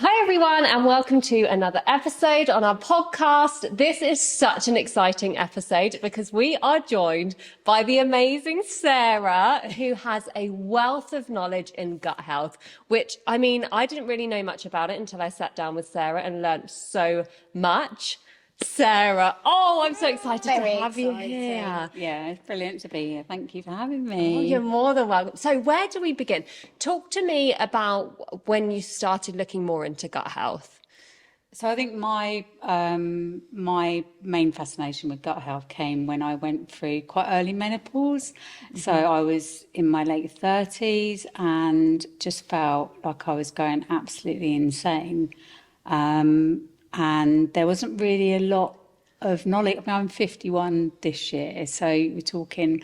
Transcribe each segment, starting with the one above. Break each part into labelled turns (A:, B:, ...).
A: Hi everyone, and welcome to another episode on our podcast. This is such an exciting episode because we are joined by the amazing Sarah, who has a wealth of knowledge in gut health, which, I didn't really know much about it until I sat down with Sarah and learnt so much. Sarah, I'm so excited to have you here.
B: Yeah, it's brilliant to be here. Thank you for having me.
A: Oh, you're more than welcome. So where do we begin? Talk to me about when you started looking more into gut health.
B: So I think my main fascination with gut health came when I went through quite early menopause. Mm-hmm. So I was in my late 30s and just felt like I was going absolutely insane. And there wasn't really a lot of knowledge. I'm 51 this year, so we're talking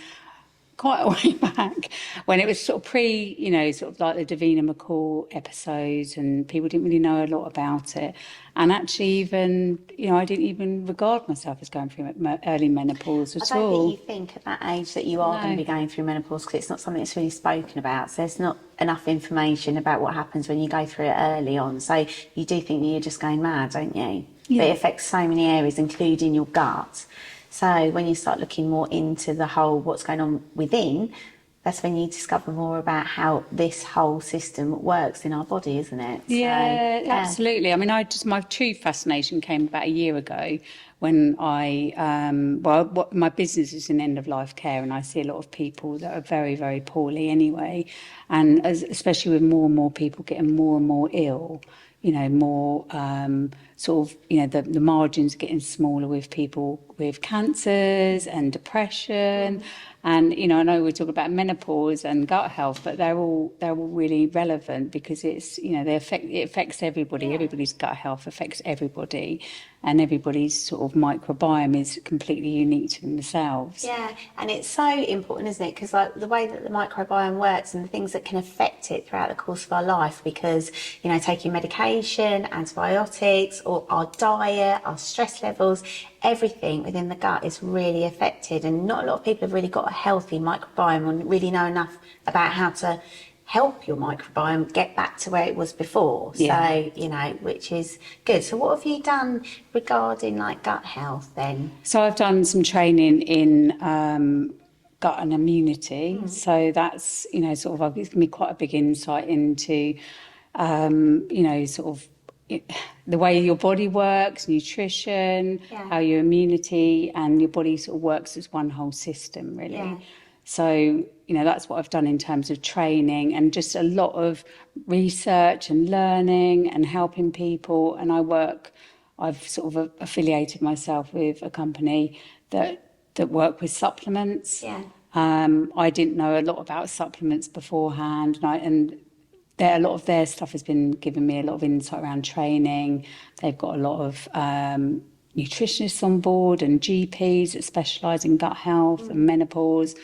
B: quite a way back when it was sort of sort of like the Davina McCall episodes, and people didn't really know a lot about it. And actually, even, I didn't even regard myself as going through early menopause at all.
C: I don't think you think at that age that you are going to be going through menopause, because it's not something that's really spoken about. So there's not enough information about what happens when you go through it early on. So you do think that you're just going mad, don't you? Yeah. But it affects so many areas, including your gut. So when you start looking more into the whole what's going on within, that's when you discover more about how this whole system works in our body, isn't it?
B: Yeah, absolutely. My true fascination came about a year ago when my business is in end-of-life care, and I see a lot of people that are very, very poorly anyway, and especially with more and more people getting more and more ill. More the margins are getting smaller with people with cancers and depression. And, I know we're talking about menopause and gut health, but they're all really relevant because it's, it affects everybody. Yeah. Everybody's gut health affects everybody, and everybody's sort of microbiome is completely unique to themselves.
C: Yeah, and it's so important, isn't it? Because the way that the microbiome works and the things that can affect it throughout the course of our life, because, taking medication, antibiotics, or our diet, our stress levels, everything within the gut is really affected, and not a lot of people have really got a healthy microbiome and really know enough about how to help your microbiome get back to where it was before. Yeah. So, which is good. So what have you done regarding gut health then?
B: So I've done some training in gut and immunity. So that's, sort of given me quite a big insight into, the way your body works, nutrition, how your immunity and your body sort of works as one whole system, really. Yeah. So, that's what I've done in terms of training and just a lot of research and learning and helping people. And I've sort of affiliated myself with a company that work with supplements. Yeah. I didn't know a lot about supplements beforehand, and a lot of their stuff has been giving me a lot of insight around training. They've got a lot of nutritionists on board and GPs that specialise in gut health and menopause.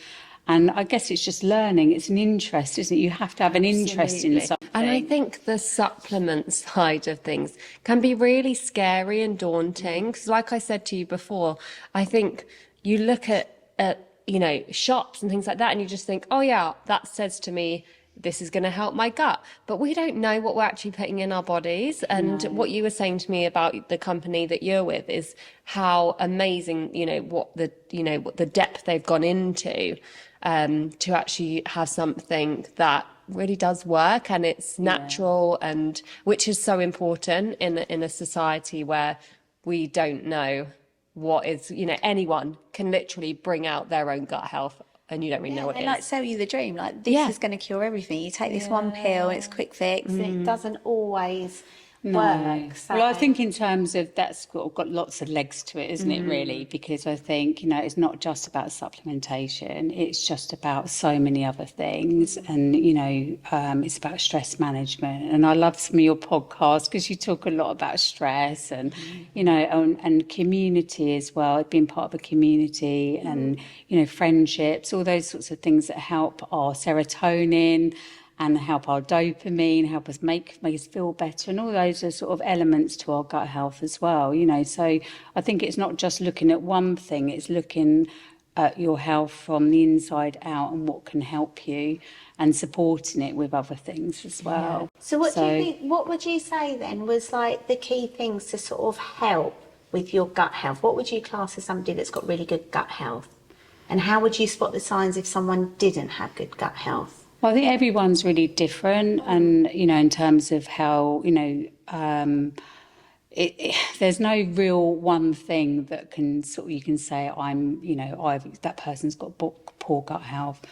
B: And I guess it's just learning. It's an interest, isn't it? You have to have an interest in something.
A: And I think the supplement side of things can be really scary and daunting. Because like I said to you before, I think you look at shops and things like that and you just think, oh yeah, that says to me, this is going to help my gut. But we don't know what we're actually putting in our bodies. And what you were saying to me about the company that you're with is how amazing, what the depth they've gone into to actually have something that really does work and it's natural, and which is so important in a society where we don't know what is, anyone can literally bring out their own gut health. And you don't really know what it is.
C: They sell you the dream. This is going to cure everything. You take this one pill, it's quick fix. It doesn't always work. So.
B: Well, I think in terms of that's got lots of legs to it, isn't it, really? Because I think, it's not just about supplementation. It's just about so many other things. And, it's about stress management. And I love some of your podcasts because you talk a lot about stress and, and community as well, being part of a community and, friendships, all those sorts of things that help our serotonin and help our dopamine, help us make us feel better. And all those are sort of elements to our gut health as well, So I think it's not just looking at one thing, it's looking at your health from the inside out and what can help you, and supporting it with other things as well.
C: So what do you think, what would you say then was like the key things to sort of help with your gut health? What would you class as somebody that's got really good gut health? And how would you spot the signs if someone didn't have good gut health?
B: Well, I think everyone's really different, and, you know, in terms of how, you know, there's no real one thing that can sort of, you can say, that person's got poor gut health.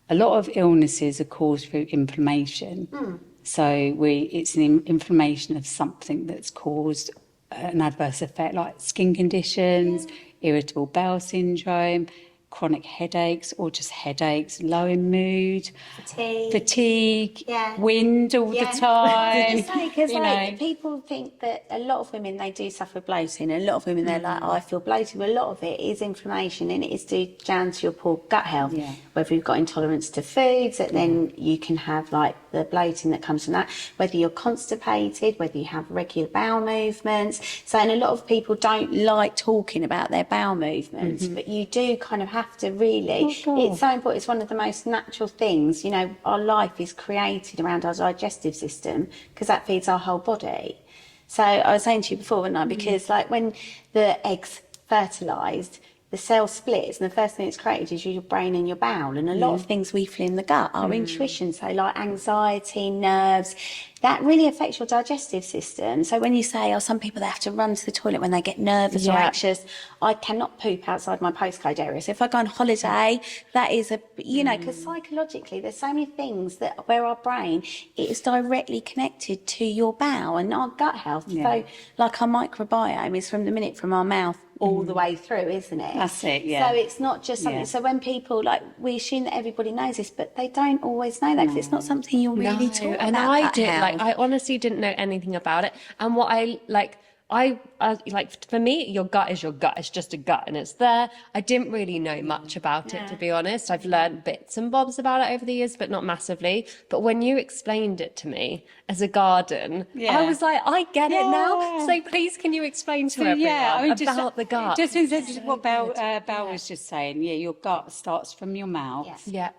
B: A lot of illnesses are caused through inflammation. So it's an inflammation of something that's caused an adverse effect, like skin conditions, irritable bowel syndrome, chronic headaches, or just headaches, low in mood, fatigue, wind all the time.
C: Because people think that a lot of women, they do suffer bloating, and a lot of women, they're like, oh, I feel bloated. Well, a lot of it is inflammation, and it is down to your poor gut health. Whether you've got intolerance to foods, that then you can have like the bloating that comes from that, whether you're constipated, whether you have regular bowel movements. So, and a lot of people don't like talking about their bowel movements, but you do kind of have to really, it's so important. It's one of the most natural things. You know, our life is created around our digestive system because that feeds our whole body. So I was saying to you before, wasn't I? Because like when the egg's fertilised, the cell splits, and the first thing it's created is your brain and your bowel. And a lot of things we feel in the gut, our intuition, so like anxiety, nerves, that really affects your digestive system. So when you say, oh, some people, they have to run to the toilet when they get nervous or anxious, I cannot poop outside my postcode area. So if I go on holiday, that is because psychologically there's so many things that where our brain, it is directly connected to your bowel and our gut health. So like our microbiome is from the minute from our mouth all the way through, isn't it?
B: That's it,
C: So it's not just something, so when people, like, we assume that everybody knows this, but they don't always know that, because it's not something you're really taught about.
A: And I honestly didn't know anything about it. And what for me, your gut is your gut. It's just a gut and it's there. I didn't really know much about it, to be honest. I've learned bits and bobs about it over the years, but not massively. But when you explained it to me as a garden, I was like, I get it now. So please, can you explain to everyone about the gut?
B: Just what Belle was just saying. Yeah, your gut starts from your mouth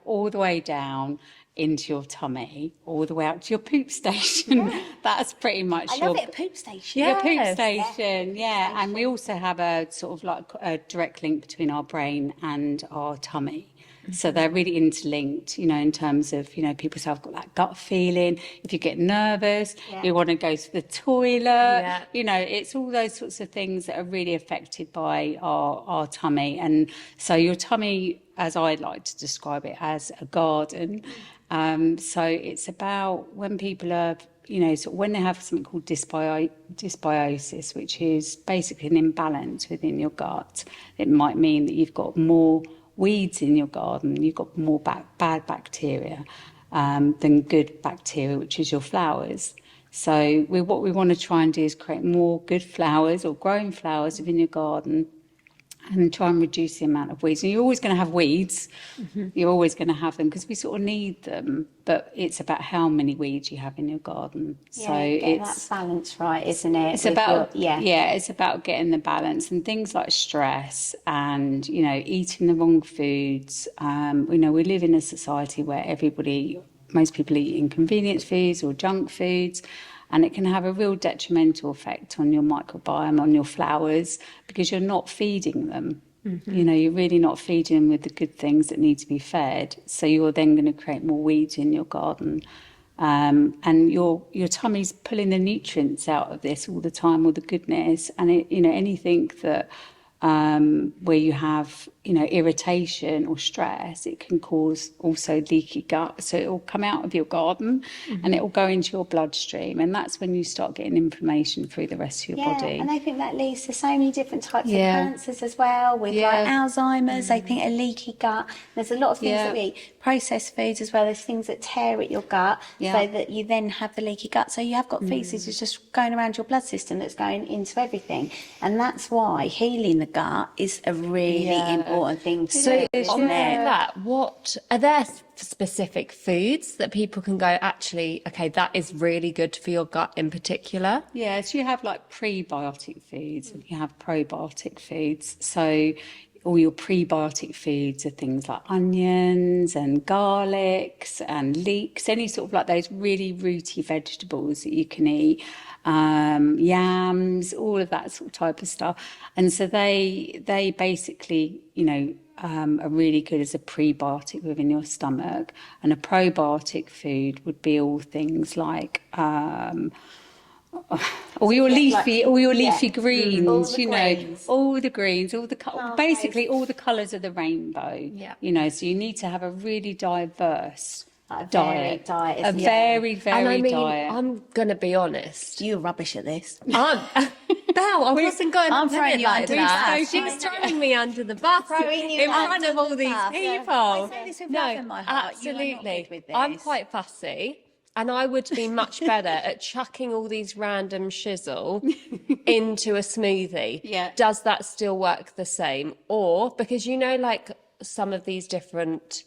B: all the way down into your tummy, all the way out to your poop station. That's pretty much
C: I love it, a poop station.
B: Your poop station, And we also have a sort of like a direct link between our brain and our tummy. So they're really interlinked, you know, in terms of, you know, people say, I've got that gut feeling. If you get nervous, you want to go to the toilet. You know, it's all those sorts of things that are really affected by our tummy. And so your tummy, as I like to describe it, as a garden. So it's about when people are, you know, so when they have something called dysbiosis, which is basically an imbalance within your gut, it might mean that you've got more weeds in your garden, you've got more bad bacteria than good bacteria, which is your flowers. So what we want to try and do is create more good flowers or growing flowers within your garden, and try and reduce the amount of weeds. And you're always going to have weeds. You're always going to have them because we sort of need them. But it's about how many weeds you have in your garden. So it's
C: that balance right, isn't it?
B: It's about it's about getting the balance, and things like stress and, you know, eating the wrong foods. You know, we live in a society where most people eat inconvenience foods or junk foods. And it can have a real detrimental effect on your microbiome, on your flowers, because you're not feeding them. You know, you're really not feeding them with the good things that need to be fed. So you're then going to create more weeds in your garden. And your tummy's pulling the nutrients out of this all the time, all the goodness. And, anything that where you have, irritation or stress, it can cause also leaky gut. So it will come out of your garden and it will go into your bloodstream. And that's when you start getting inflammation through the rest of your body.
C: And I think that leads to so many different types of cancers as well, with like Alzheimer's. I think a leaky gut. There's a lot of things that we eat, processed foods as well. There's things that tear at your gut so that you then have the leaky gut. So you have got feces that's just going around your blood system that's going into everything. And that's why healing the gut is a really important thing to do.
A: So on that, what are there specific foods that people can go, actually, okay, that is really good for your gut in particular?
B: Yeah, so you have like prebiotic foods and you have probiotic foods. So all your prebiotic foods are things like onions and garlics and leeks, any sort of like those really rooty vegetables that you can eat, yams, all of that sort of type of stuff. And so they basically, are really good as a prebiotic within your stomach. And a probiotic food would be all things like all your leafy greens, all the greens, basically all the colours of the rainbow.
A: Yeah.
B: So you need to have a really diverse
C: diet.
B: A very varied diet.
A: I'm gonna be honest.
C: You're rubbish at this.
A: No, I wasn't going
C: I'm
A: to
C: throwing
A: put it
C: you
A: like
C: under the
A: that.
C: bus.
A: She's throwing me under the bus in front of all these people.
C: I say this with love in my heart.
A: Absolutely.
C: You are not good with this.
A: I'm quite fussy. And I would be much better at chucking all these random shizzle into a smoothie.
B: Yeah.
A: Does that still work the same? Or, because like some of these different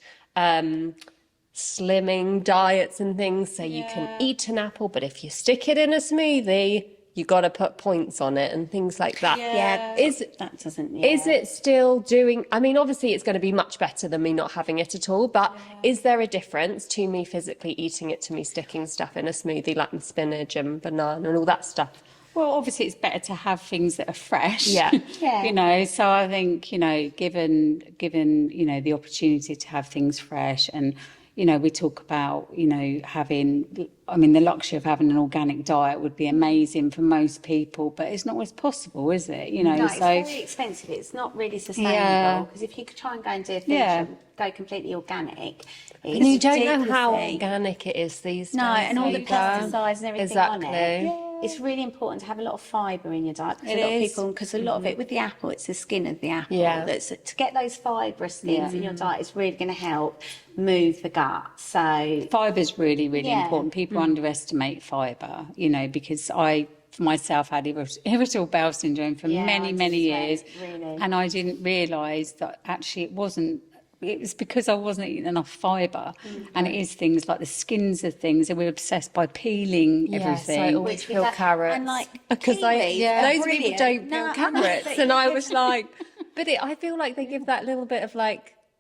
A: slimming diets and things, so you can eat an apple, but if you stick it in a smoothie, you got to put points on it and things like that.
C: Yeah.
A: Is it still doing, obviously it's going to be much better than me not having it at all, but is there a difference to me physically eating it to me sticking stuff in a smoothie like spinach and banana and all that stuff?
B: Well, obviously it's better to have things that are fresh.
A: Yeah.
B: So I think, given the opportunity to have things fresh, and we talk about, having, the luxury of having an organic diet would be amazing for most people, but it's not always possible, is it?
C: No, it's very expensive. It's not really sustainable, because if you could try and go and do a food go completely organic,
A: and you don't know how organic it is these days.
C: No, and all the pesticides and everything on it.
A: Exactly.
C: It's really important to have a lot of fibre in your diet, because a lot of it with the apple, it's the skin of the apple.
A: Yeah.
C: To get those fibrous things in your diet is really going to help move the gut. So
B: fibre is really, really important. People underestimate fibre, because I myself had irritable bowel syndrome for many years,
C: really.
B: And I didn't realise that actually it was because I wasn't eating enough fibre. And it is things like the skins of things, and we're obsessed by peeling everything.
A: I always peel carrots.
C: And
A: because
C: kiwis,
A: those people don't peel carrots. And I was like, but I feel like they give that little bit of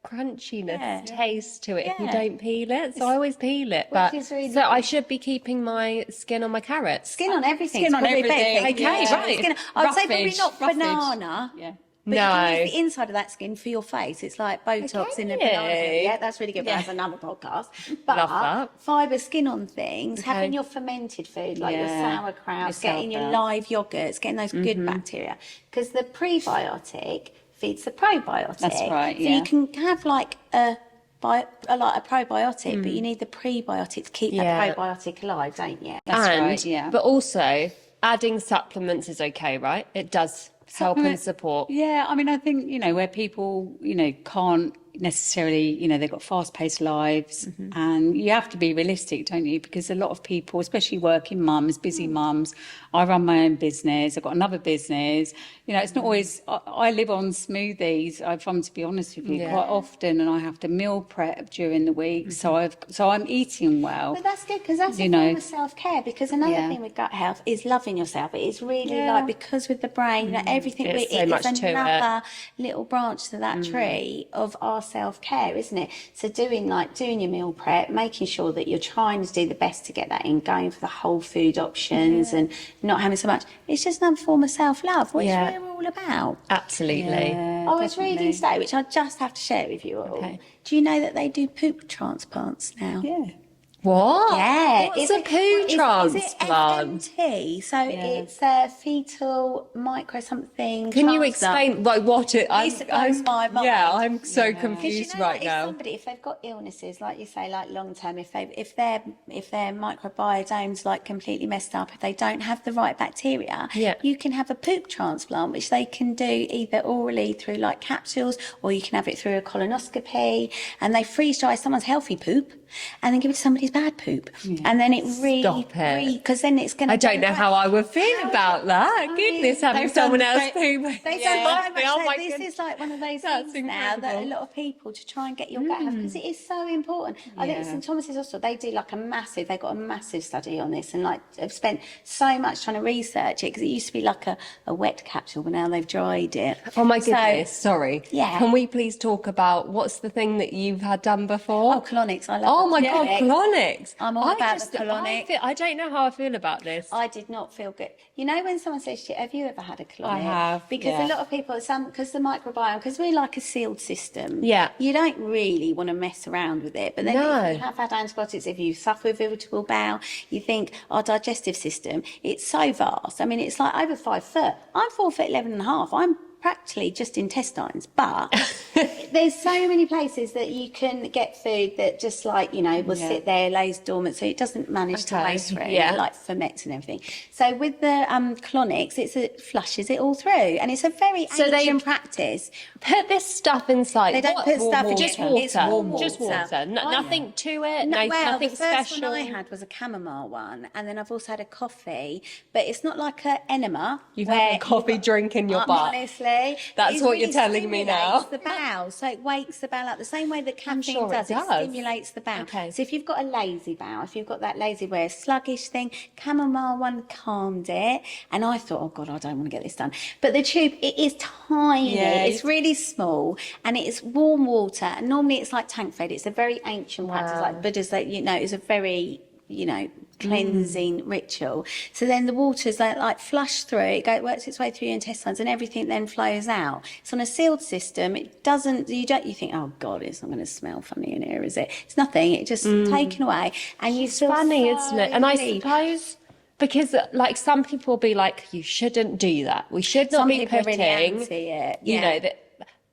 A: crunchiness taste to it if you don't peel it. So I always peel it. But
C: really
A: so I should be keeping my skin on my carrots.
C: Skin on everything.
B: Skin on everything.
A: Okay, right.
C: I would say probably not banana.
B: Yeah.
C: But you can use the inside of that skin for your face. It's like Botox in a banana. Yeah, that's really good. But that's another podcast. But
A: Love that.
C: fibre skin on things, having your fermented food, like your sauerkraut, getting your live yogurts, getting those good bacteria. Because the prebiotic feeds the probiotic.
B: That's right,
C: So you can have a probiotic, but you need the prebiotic to keep that probiotic alive, don't you?
B: That's right, yeah.
A: But also, adding supplements is okay, right? It does help and support.
B: Yeah, I think, where people, can't necessarily, they've got fast-paced lives, and you have to be realistic, don't you? Because a lot of people, especially working mums, busy mums, I run my own business, I've got another business, it's not always, I live on smoothies, if I'm to be honest with you, quite often, and I have to meal prep during the week, so I'm eating well.
C: But that's good, because that's a form of self-care, because another thing with gut health is loving yourself. It is really because with the brain, everything we eat is another little branch to that tree of our self-care, isn't it? So doing your meal prep, making sure that you're trying to do the best to get that in, going for the whole food options and not having so much, it's just another form of self-love, which we're all about.
A: Absolutely.
C: I was reading today, which I just have to share with you all.
A: Okay.
C: Do you know that they do poop transplants now?
B: Yeah.
A: What?
C: Yeah.
A: What's a poo transplant?
C: Is it FMT? So it's a fetal micro something.
A: Can you
C: transplant.
A: explain what it is?
C: It blows my mind.
A: Yeah, I'm so confused right now.
C: Somebody, if they've got illnesses, like you say, like long term, if their microbiome's completely messed up, if they don't have the right bacteria, you can have a poop transplant, which they can do either orally through capsules, or you can have it through a colonoscopy, and they freeze dry someone's healthy poop. and then give it to somebody's bad poop. And then it
A: Stop it.
C: because then it's going to...
A: I don't know how I would feel about that. Goodness, having someone else poop.
C: They've done so much.
A: Oh my
C: This
A: goodness.
C: is like one of those
A: That's
C: things now that a
A: incredible.
C: lot of people to try and get your gut health, because it is so important. I think St Thomas's Hospital, they do like they've got a massive study on this, and like have spent so much trying to research it, because it used to be like a wet capsule, but now they've dried it.
A: Oh my
C: So-
A: goodness, sorry.
C: Yeah.
A: Can we please talk about what's the thing that you've had done before?
C: Oh, colonics. I love
A: Oh my
C: the
A: God, colonics.
C: I'm all about the colonic.
A: I don't know how I feel about this.
C: I did not feel good. You know, when someone says to you, have you ever had a colonic?
A: I have,
C: Because
A: yeah.
C: a lot of people, because the microbiome, because we're like a sealed system.
A: Yeah.
C: You don't really want to mess around with it. But then
A: No.
C: if you have had antibiotics, if you suffer with irritable bowel, you think our digestive system, it's so vast. I mean, it's like over 5 foot. I'm 4 foot 11 and a half. I'm practically just intestines, but there's so many places that you can get food that just like, you know, will sit there, lays dormant, so it doesn't manage to waste through, like ferments and everything. So with the colonics, it flushes it all through, and it's a very ancient practice.
A: Put this stuff inside.
C: They don't put stuff in
A: just
C: it.
A: water.
C: It's warm
A: Just water. Nothing to it.
C: the
A: Nothing
C: first
A: special.
C: one I had was a chamomile one, and then I've also had a coffee, but it's not like an enema.
A: You've had a coffee drink in your butt.
C: Honestly,
A: That's
C: it
A: what you're
C: really
A: telling me now.
C: stimulates the bowel, so it wakes the bowel up the same way that caffeine
A: sure it
C: does. It
A: does.
C: stimulates the bowel.
A: Okay.
C: So if you've got a lazy bowel, if you've got that lazy way, a sluggish thing, chamomile one calmed it, and I thought, oh God, I don't want to get this done. But the tube, it is tiny.
A: Yeah,
C: it's really small, and it's warm water. And normally it's like tank fed. It's a very ancient practice, like Buddha's. That it's a very cleansing ritual. So then the water's like flush through, works its way through your intestines, and everything then flows out. It's on a sealed system. It doesn't, you think, oh God, it's not going to smell funny in here, is it? It's nothing. It's just taken away, and you feel
A: Funny,
C: so
A: isn't it? And I
C: relieved.
A: suppose because like some people will be like, you shouldn't do that. We should not
C: Some
A: be
C: people are
A: putting,
C: really anti it.
A: you know, that.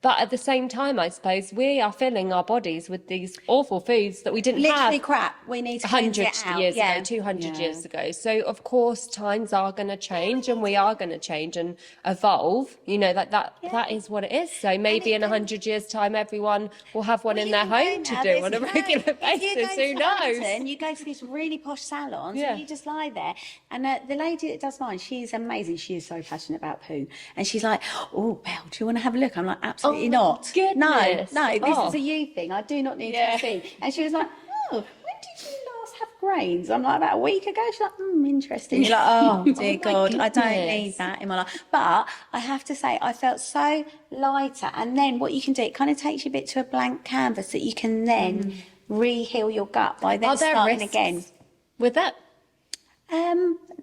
A: But at the same time, I suppose we are filling our bodies with these awful foods that we didn't
C: Literally
A: have
C: crap. We need to cleanse
A: 100
C: it out.
A: years
C: Yeah.
A: ago, 200 years ago. So of course, times are going to change, and we are going to change and evolve. You know, like that. That is what it is. So maybe in 100 years' time, everyone will have one in their home to do on a regular basis. Who knows?
C: You go to these really posh salons,
A: Yeah.
C: and you just lie there. And the lady that does mine, she is amazing. She is so passionate about poo, and she's like, "Oh, Belle, do you want to have a look?" I'm like, "Absolutely not.
A: goodness.
C: No, this
A: Oh.
C: is a you thing. I do not need to see." And she was like, "Oh, when did you last have grains?" I'm like, "About a week ago." She's like, "Interesting." You're like, "Oh dear
A: my
C: God, I don't
A: goodness.
C: need that in my life." But I have to say, I felt so lighter. And then what you can do, it kind of takes you a bit to a blank canvas that you can then re-heal your gut by then
A: Are there
C: starting
A: risks
C: again.
A: with it?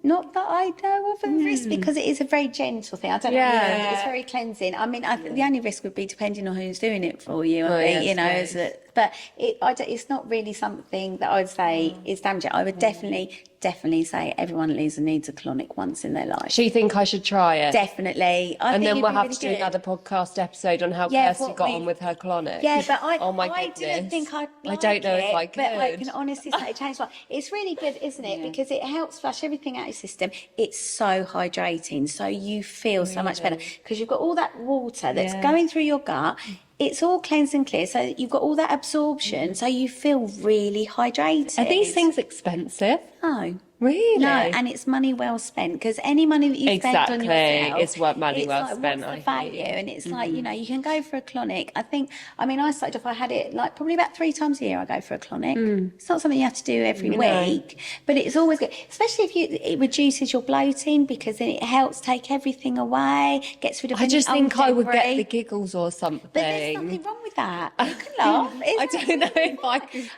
C: Not that I know of a risk, because it is a very gentle thing. I don't know.
A: Yeah.
C: It's very cleansing. I mean, the only risk would be depending on who's doing it for you. I
A: yes,
C: think,
A: yes.
C: but it's not really something that I would say is damaging. I would definitely say everyone needs a colonic once in their life.
A: Do you think I should try it?
C: Definitely.
A: And then we'll have to do another podcast episode on how Kirsty
C: what
A: got
C: we-
A: on with her colonic.
C: Yeah, but
A: oh my
C: I
A: goodness.
C: didn't think I'd like
A: I don't know if I could.
C: But I can honestly say it changed my life. It's really good, isn't it? Because it helps flush everything out of your system. It's so hydrating, so you feel so much better, because you've got all that water that's going through your gut. It's all cleansed and clear, so you've got all that absorption, so you feel really hydrated.
A: Are these things expensive?
C: No.
A: Really?
C: No, and it's money well spent, because any money that you spend on
A: Exactly,
C: yourself,
A: it's what money well
C: like,
A: spent,
C: What's
A: I
C: the value? And it's like, you can go for a colonic. I started off, I had it like probably about 3 times a year. I go for a colonic. It's not something you have to do every week, but it's always good, especially if it reduces your bloating, because then it helps take everything away, gets rid of.
A: I just
C: any
A: think
C: old
A: I would get
C: debris.
A: the giggles or something.
C: But there's nothing wrong with that. You can laugh.
A: I don't know if I could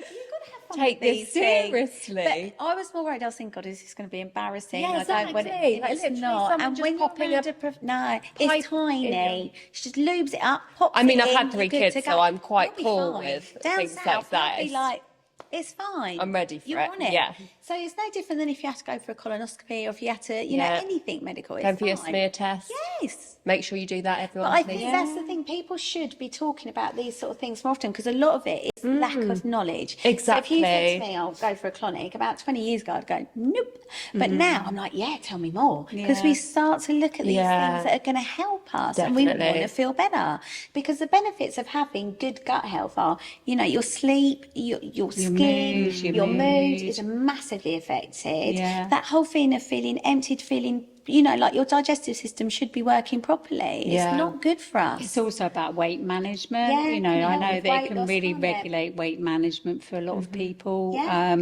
A: take this seriously.
C: But I was more worried. I was thinking, God, is this going to be embarrassing?
A: Yeah,
C: I don't want
A: exactly.
C: it.
A: Like,
C: It's
A: literally
C: not.
A: someone
C: And
A: just
C: when you're
A: popping
C: rude
A: a
C: no,
A: pipe
C: it's
A: in
C: tiny. She just lubes it up. Pops
A: I mean,
C: it
A: I've
C: in,
A: had 3
C: you're good
A: kids,
C: to
A: so
C: go.
A: I'm quite
C: You'll be
A: cool
C: fine.
A: with
C: Down
A: things
C: south,
A: like that.
C: they'll be like, it's fine.
A: I'm ready for
C: You're
A: it.
C: on it.
A: Yeah.
C: So it's no different than if you had to go for a colonoscopy or if you had to, you know, anything medical. It's
A: Go for your
C: fine.
A: smear test.
C: Yes.
A: Make sure you do that, everyone.
C: But I think that's the thing. People should be talking about these sort of things more often because a lot of it is lack of knowledge.
A: Exactly.
C: So if you said to me, I'll go for a colonic, about 20 years ago, I'd go, nope. But now I'm like, yeah, tell me more. Because we start to look at these things that are going to help us and we want to feel better. Because the benefits of having good gut health are, you know, your sleep, your skin, your mood is massively affected.
B: Yeah.
C: That whole feeling of feeling emptied, feeling, you know, like your digestive system should be working properly.
A: Yeah.
C: It's not good for us.
B: It's also about weight management.
C: Yeah,
B: you know,
C: can
B: I
C: help
B: know
C: with
B: that
C: weight
B: it can
C: loss,
B: really
C: can't it?
B: regulate weight management for a lot of people.
C: Yeah.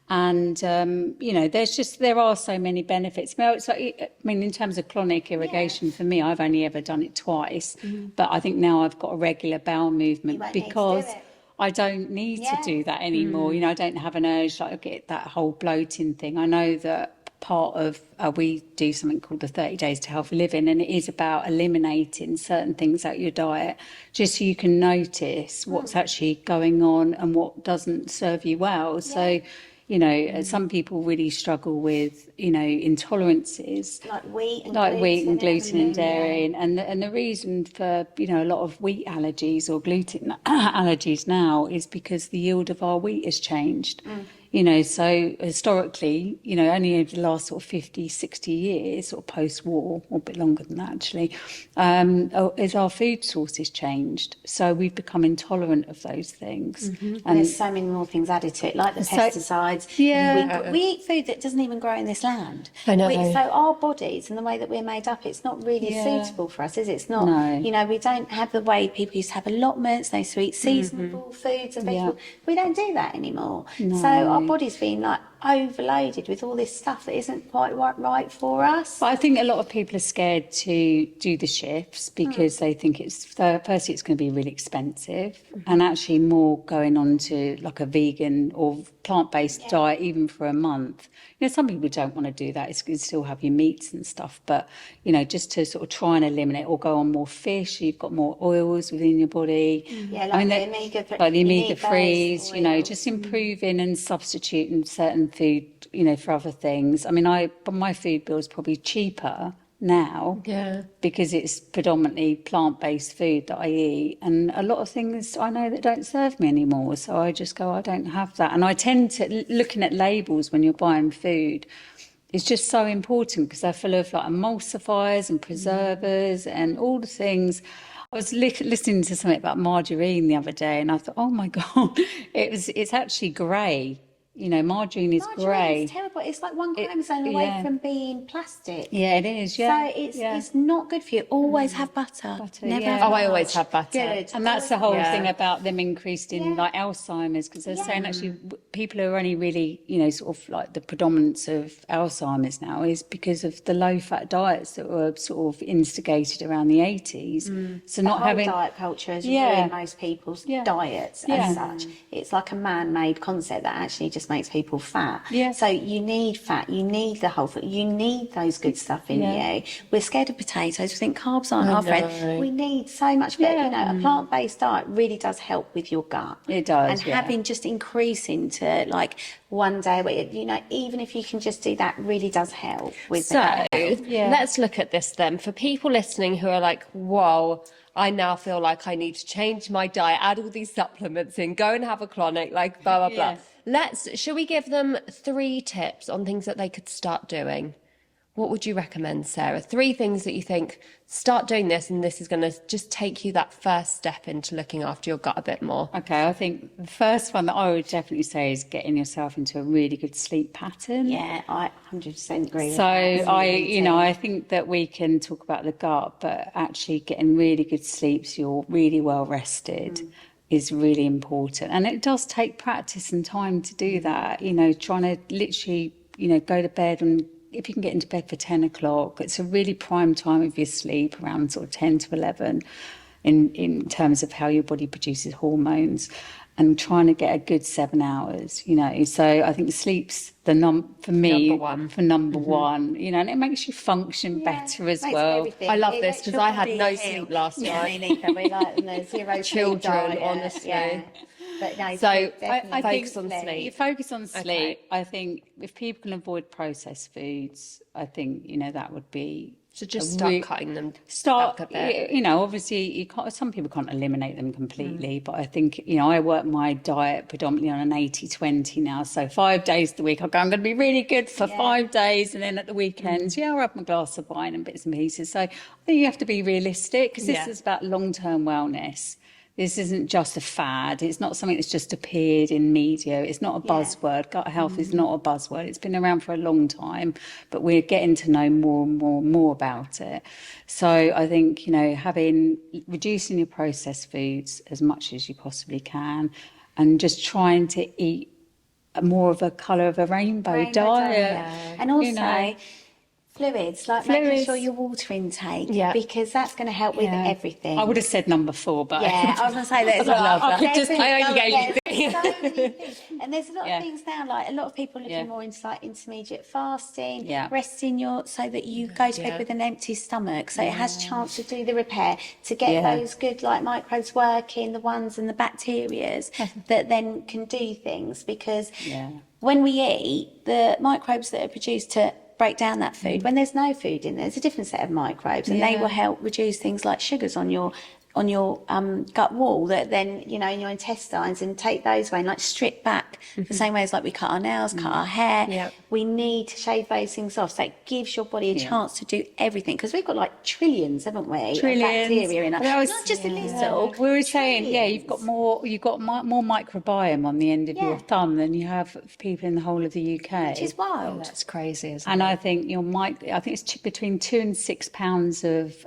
B: You know, there are so many benefits. I mean, in terms of colonic irrigation, for me, I've only ever done it twice, but I think now I've got a regular bowel movement
C: won't need to do
B: because
C: it.
B: I don't need to do that anymore. You know, I don't have an urge like I get that whole bloating thing. I know that part of we do something called the 30 days to healthy living, and it is about eliminating certain things out your diet just so you can notice what's actually going on and what doesn't serve you well. So, you know, some people really struggle with, you know, intolerances
C: Like wheat and
B: gluten and dairy, and the reason for, you know, a lot of wheat allergies or gluten allergies now is because the yield of our wheat has changed. You know, so historically, you know, only over the last sort of 50, 60 years, sort of post-war, or a bit longer than that actually, as our food sources changed. So we've become intolerant of those things.
C: And there's so many more things added to it, like the pesticides.
B: Yeah.
C: We eat food that doesn't even grow in this land.
A: I know.
C: So our bodies and the way that we're made up, it's not really suitable for us, is it? It's not, you know, we don't have the way people used to have allotments, they used to eat seasonable foods and vegetables. We don't do that anymore. So our body's been like overloaded with all this stuff that isn't quite right for us.
B: But I think a lot of people are scared to do the shifts because they think firstly it's going to be really expensive, and actually more going on to like a vegan or plant-based diet even for a month. You know, some people don't want to do that. It's going to still have your meats and stuff, but you know, just to sort of try and eliminate or go on more fish, you've got more oils within your body.
C: Like the
B: omega-3s, you know, just improving and substituting certain food, you know, for other things. I mean, my food bill is probably cheaper now because it's predominantly plant-based food that I eat, and a lot of things I know that don't serve me anymore, so I just go, I don't have that. And I tend to, looking at labels when you're buying food, it's just so important because they're full of like emulsifiers and preservers and all the things. I was listening to something about margarine the other day, and I thought, oh my God, it's actually grey. You know, margarine is grey.
C: It's terrible. It's like one chromosome away from being plastic.
B: Yeah, it is. Yeah.
C: So it's not good for you. Always have butter. Never have
A: I always have butter.
C: Good.
B: And that's the whole thing about them increased in like Alzheimer's, because they're saying actually people who are only really, you know, sort of like the predominance of Alzheimer's now is because of the low fat diets that were sort of instigated around the 80s. So not having
C: diet culture has ruined most people's diets as such. It's like a man-made concept that actually just makes people fat. So you need fat, you need the whole food, you need those good stuff in you. We're scared of potatoes, we think carbs aren't our friend. We need so much, but you know, a plant-based diet really does help with your gut.
B: It does.
C: And having just increasing to like one day where, you know, even if you can just do that, really does help with
A: let's look at this then. For people listening who are like, whoa, I now feel like I need to change my diet, add all these supplements in, go and have a clonic, like blah, blah, blah. Shall we give them 3 tips on things that they could start doing? What would you recommend, Sarah? 3 things that you think, start doing this and this is going to just take you that first step into looking after your gut a bit more.
B: Okay, I think the first one that I would definitely say is getting yourself into a really good sleep pattern.
C: Yeah, I 100% agree with
B: so
C: that.
B: I think that we can talk about the gut, but actually getting really good sleep so you're really well rested is really important. And it does take practice and time to do that, you know, trying to literally, you know, go to bed, and if you can get into bed for 10 o'clock, it's a really prime time of your sleep, around sort of 10 to 11 in terms of how your body produces hormones, and trying to get a good 7 hours, you know. So I think sleep's for me, number one, you know, and it makes you function better as well.
C: Everything.
A: I love this because I had no sleep last night.
C: Me neither. We like the 0
A: Children,
C: diet.
A: honestly.
C: But no,
A: So
C: definitely.
A: focus on sleep.
B: You focus on sleep.
A: Okay.
B: I think if people can avoid processed foods, I think, that would be...
A: So just start cutting them
B: Start,
A: back a bit.
B: obviously, you can't, some people can't eliminate them completely, but I think, I work my diet predominantly on an 80-20 now. So 5 days a week, I'm going to be really good for 5 days. And then at the weekends, I'll have my glass of wine and bits and pieces. So I think you have to be realistic, because this is about long-term wellness. This isn't just a fad. It's not something that's just appeared in media. It's not a buzzword. Gut health is not a buzzword. It's been around for a long time, but we're getting to know more and more about it. So I think, reducing your processed foods as much as you possibly can, and just trying to eat more of a colour of a rainbow diet.
C: And also... Fluids, making sure your water intake, because that's going to help with everything.
B: I would have said number 4, but
C: I was going to say that as well.
A: I only gave you
C: so many things. And there's a lot of things now, like a lot of people are looking more into intermediate fasting, resting so that you go to bed with an empty stomach, so it has a chance to do the repair, to get those good microbes working, the ones and the bacterias that then can do things, because when we eat, the microbes that are produced to break down that food, when there's no food in there's a different set of microbes, and they will help reduce things like sugars on your gut wall, that then in your intestines, and take those away and strip back the same way as we cut our nails, cut our hair. We need to shave those things off, so it gives your body a chance to do everything, because we've got trillions, haven't we, of bacteria in us. Not just a little.
B: We were saying, you've got more microbiome on the end of your thumb than you have people in the whole of the UK,
C: which is wild.
A: That's crazy, isn't
B: and
A: it?
B: I think I think it's between 2 and 6 pounds of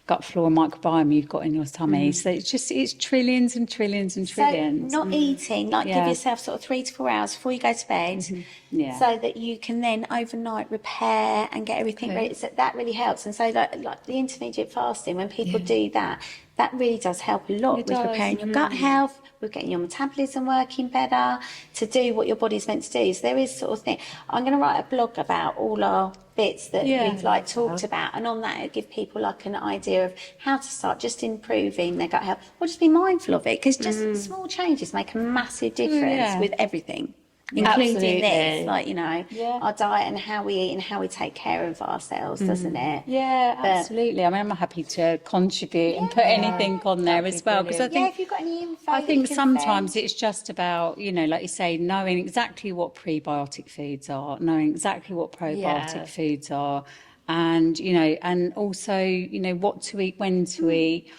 B: gut flora microbiome you've got in your tummy. So it's trillions and trillions and trillions.
C: So not eating, give yourself sort of 3 to 4 hours before you go to bed, so that you can then overnight repair and get everything ready. So that really helps. And so like the intermediate fasting, when people do that, that really does help a lot with repairing your gut health, with getting your metabolism working better, to do what your body's meant to do. So there is sort of thing. I'm going to write a blog about all our bits that we've talked about, and on that it'll give people an idea of how to start just improving their gut health, or just be mindful of it, because just small changes make a massive difference with everything. Including this, our diet and how we eat and how we take care of ourselves, doesn't it?
B: Absolutely. I mean, I'm happy to contribute and put anything on there as well, because I think
C: if you've got any info,
B: I think sometimes it's just about, like you say, knowing exactly what prebiotic foods are, knowing exactly what probiotic foods are, and and also what to eat, when to eat.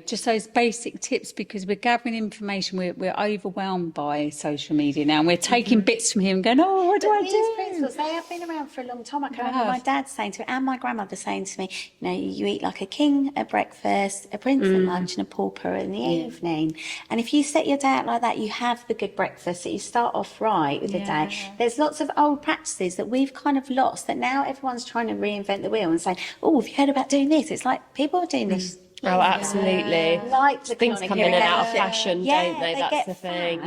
B: Just those basic tips, because we're gathering information. We're overwhelmed by social media now, and we're taking bits from here and going, what do I do?
C: These principles, they have been around for a long time. I can remember my dad saying to me, and my grandmother saying to me, you eat like a king at breakfast, a prince at lunch, and a pauper in the evening. And if you set your day out like that, you have the good breakfast, that you start off right with the day. There's lots of old practices that we've kind of lost, that now everyone's trying to reinvent the wheel and saying, have you heard about doing this? It's like people are doing this.
A: Oh, absolutely.
C: The
A: things come in and out of fashion, don't they? That's the thing.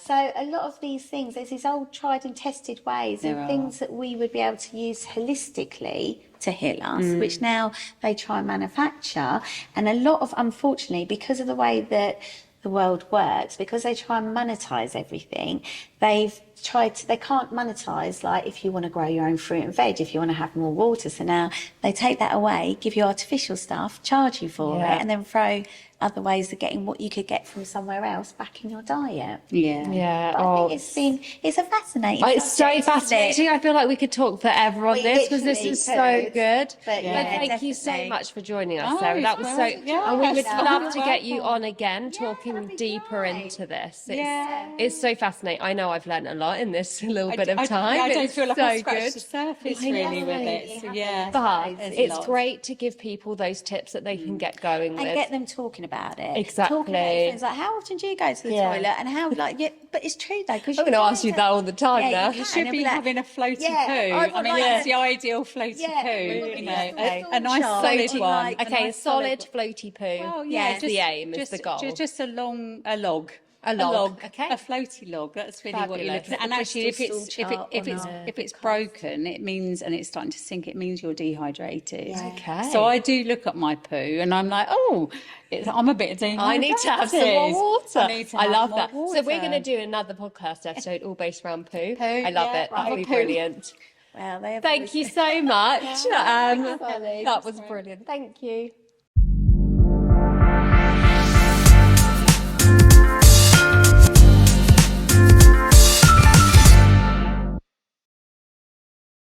C: So a lot of these things, there's these old tried and tested ways, and things that we would be able to use holistically to heal us, which now they try and manufacture. And a lot of, unfortunately, because of the way that the world works, because they try and monetize everything, they can't monetize, if you want to grow your own fruit and veg, if you want to have more water. So now they take that away, give you artificial stuff, charge you for it, and then throw other ways of getting what you could get from somewhere else back in your diet. But I think it's a fascinating
A: it's
C: subject,
A: so fascinating. I feel like we could talk forever on this, because this is so good.
C: But
A: thank you so much for joining us,
B: Oh,
A: Sarah. That was so and we would love to get you on again,
C: that'd
A: talking
C: be
A: deeper
C: great.
A: into this. It's so fascinating. I know I've learned a lot in this little bit of time.
B: I don't
A: It's
B: feel like
A: so
B: I scratched
A: good.
B: the surface really with it. So
A: But it's
B: lots.
A: great to give people those tips that they can get going
C: And
A: with.
C: get them talking about it.
A: Exactly.
C: Talking about your friends, how often do you go to the toilet? And how, but it's true though. Because
A: I'm going to ask you that all the time now.
B: You should be having a floaty poo.
C: I
B: I mean, that's the ideal floaty poo. A nice solid one.
A: Okay, a solid floaty poo.
B: Well,
A: is the aim, is the goal.
B: Just a log.
A: A log, okay.
B: A floaty log. That's really what you're looking at. And
C: The
B: actually, if
C: crystal
B: it's
C: chart
B: if it's broken, it means, and it's starting to sink, it means you're dehydrated.
C: Yeah.
A: Okay.
B: So I do look at my poo, and I'm like, oh, I'm a bit dehydrated.
A: I need to have some more water.
B: I
A: love that. So we're going to do another podcast episode all based around poo. I love it. That'll be brilliant.
C: Well,
A: Thank you so much. That was brilliant. Thank you.